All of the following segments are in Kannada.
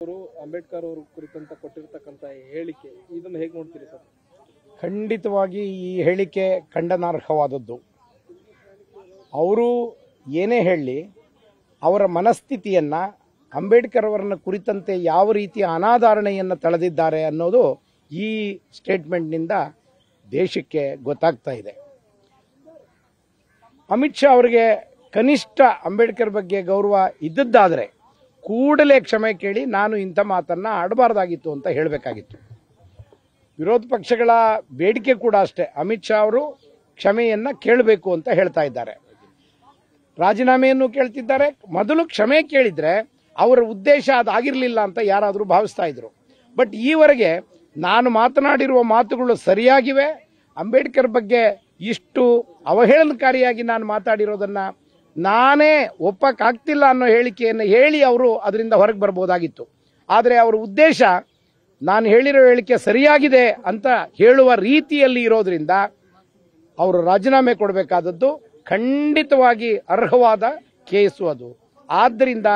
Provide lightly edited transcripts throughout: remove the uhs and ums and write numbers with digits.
ಅವರು ಅಂಬೇಡ್ಕರ್ ಅವರು ಕುರಿತಂತ ಕೊಟ್ಟಿರತಕ್ಕಂತ ಹೇಳಿಕೆ ಇದನ್ನು ಹೇಗೆ ನೋಡ್ತೀರಿ ಸರ್? ಖಂಡಿತವಾಗಿ ಈ ಹೇಳಿಕೆ ಖಂಡನಾರ್ಹವಾದದ್ದು. ಅವರು ಏನೇ ಹೇಳಲಿ, ಅವರ ಮನಸ್ಥಿತಿಯನ್ನು ಅಂಬೇಡ್ಕರ್ ಅವರನ್ನ ಕುರಿತಂತೆ ಯಾವ ರೀತಿಯ ಅನಾದರಣೆಯನ್ನು ತಳೆದಿದ್ದಾರೆ ಅನ್ನೋದು ಈ ಸ್ಟೇಟ್ಮೆಂಟ್ನಿಂದ ದೇಶಕ್ಕೆ ಗೊತ್ತಾಗ್ತಾ ಇದೆ. ಅಮಿತ್ ಶಾ ಅವರಿಗೆ ಕನಿಷ್ಠ ಅಂಬೇಡ್ಕರ್ ಬಗ್ಗೆ ಗೌರವ ಇದ್ದದ್ದಾದರೆ ಕೂಡಲೇ ಕ್ಷಮೆ ಕೇಳಿ ನಾನು ಇಂಥ ಮಾತನ್ನು ಆಡಬಾರ್ದಾಗಿತ್ತು ಅಂತ ಹೇಳಬೇಕಾಗಿತ್ತು. ವಿರೋಧ ಪಕ್ಷಗಳ ಬೇಡಿಕೆ ಕೂಡ ಅಷ್ಟೇ, ಅಮಿತ್ ಶಾ ಅವರು ಕ್ಷಮೆಯನ್ನು ಕೇಳಬೇಕು ಅಂತ ಹೇಳ್ತಾ ಇದ್ದಾರೆ. ರಾಜೀನಾಮೆಯನ್ನು ಕೇಳ್ತಿದ್ದಾರೆ. ಮೊದಲು ಕ್ಷಮೆ ಕೇಳಿದರೆ ಅವರ ಉದ್ದೇಶ ಅದಾಗಿರಲಿಲ್ಲ ಅಂತ ಯಾರಾದರೂ ಭಾವಿಸ್ತಾ ಇದ್ರು. ಬಟ್ ಈವರೆಗೆ ನಾನು ಮಾತನಾಡಿರುವ ಮಾತುಗಳು ಸರಿಯಾಗಿವೆ, ಅಂಬೇಡ್ಕರ್ ಬಗ್ಗೆ ಇಷ್ಟು ಅವಹೇಳನಕಾರಿಯಾಗಿ ನಾನು ಮಾತಾಡಿರೋದನ್ನು ನಾನೇ ಒಪ್ಪಕ್ಕಾಗ್ತಿಲ್ಲ ಅನ್ನೋ ಹೇಳಿಕೆಯನ್ನು ಹೇಳಿ ಅವರು ಅದರಿಂದ ಹೊರಗೆ ಬರ್ಬೋದಾಗಿತ್ತು. ಆದರೆ ಅವರ ಉದ್ದೇಶ ನಾನು ಹೇಳಿರೋ ಹೇಳಿಕೆ ಸರಿಯಾಗಿದೆ ಅಂತ ಹೇಳುವ ರೀತಿಯಲ್ಲಿ ಇರೋದ್ರಿಂದ ಅವರು ರಾಜೀನಾಮೆ ಕೊಡಬೇಕಾದದ್ದು ಖಂಡಿತವಾಗಿ ಅರ್ಹವಾದ ಕೇಸು ಅದು. ಆದ್ದರಿಂದ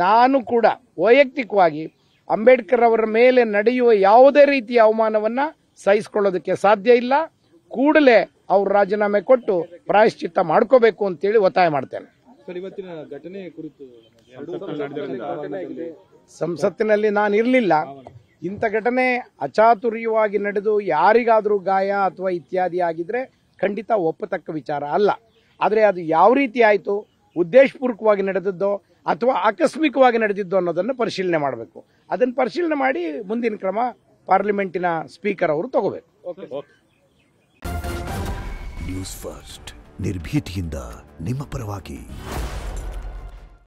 ನಾನು ಕೂಡ ವೈಯಕ್ತಿಕವಾಗಿ ಅಂಬೇಡ್ಕರ್ ಅವರ ಮೇಲೆ ನಡೆಯುವ ಯಾವುದೇ ರೀತಿಯ ಅವಮಾನವನ್ನು ಸಹಿಸಿಕೊಳ್ಳೋದಕ್ಕೆ ಸಾಧ್ಯ ಇಲ್ಲ. ಕೂಡಲೇ ಅವರು ರಾಜೀನಾಮೆ ಕೊಟ್ಟು ಪ್ರಾಯಶ್ಚಿತ್ತ ಮಾಡ್ಕೋಬೇಕು ಅಂತೇಳಿ ಒತ್ತಾಯ ಮಾಡ್ತೇನೆ. ಸರ್, ಇವತ್ತಿನ ಘಟನೆ ಕುರಿತು ಸಂಸತ್ತಿನಲ್ಲಿ ನಾನು ಇರಲಿಲ್ಲ. ಇಂಥ ಘಟನೆ ಅಚಾತುರ್ಯವಾಗಿ ನಡೆದು ಯಾರಿಗಾದರೂ ಗಾಯ ಅಥವಾ ಇತ್ಯಾದಿ ಆಗಿದ್ರೆ ಖಂಡಿತ ಒಪ್ಪತಕ್ಕ ವಿಚಾರ ಅಲ್ಲ. ಆದರೆ ಅದು ಯಾವ ರೀತಿ ಆಯಿತು, ಉದ್ದೇಶಪೂರ್ವಕವಾಗಿ ನಡೆದದ್ದೋ ಅಥವಾ ಆಕಸ್ಮಿಕವಾಗಿ ನಡೆದಿದ್ದೋ ಅನ್ನೋದನ್ನು ಪರಿಶೀಲನೆ ಮಾಡಬೇಕು. ಅದನ್ನು ಪರಿಶೀಲನೆ ಮಾಡಿ ಮುಂದಿನ ಕ್ರಮ ಪಾರ್ಲಿಮೆಂಟಿನ ಸ್ಪೀಕರ್ ಅವರು ತಗೋಬೇಕು. ನ್ಯೂಸ್ ಫಸ್ಟ್ ನಿರ್ಭೀತಿಯಿಂದ ನಿಮ್ಮ ಪರವಾಗಿ.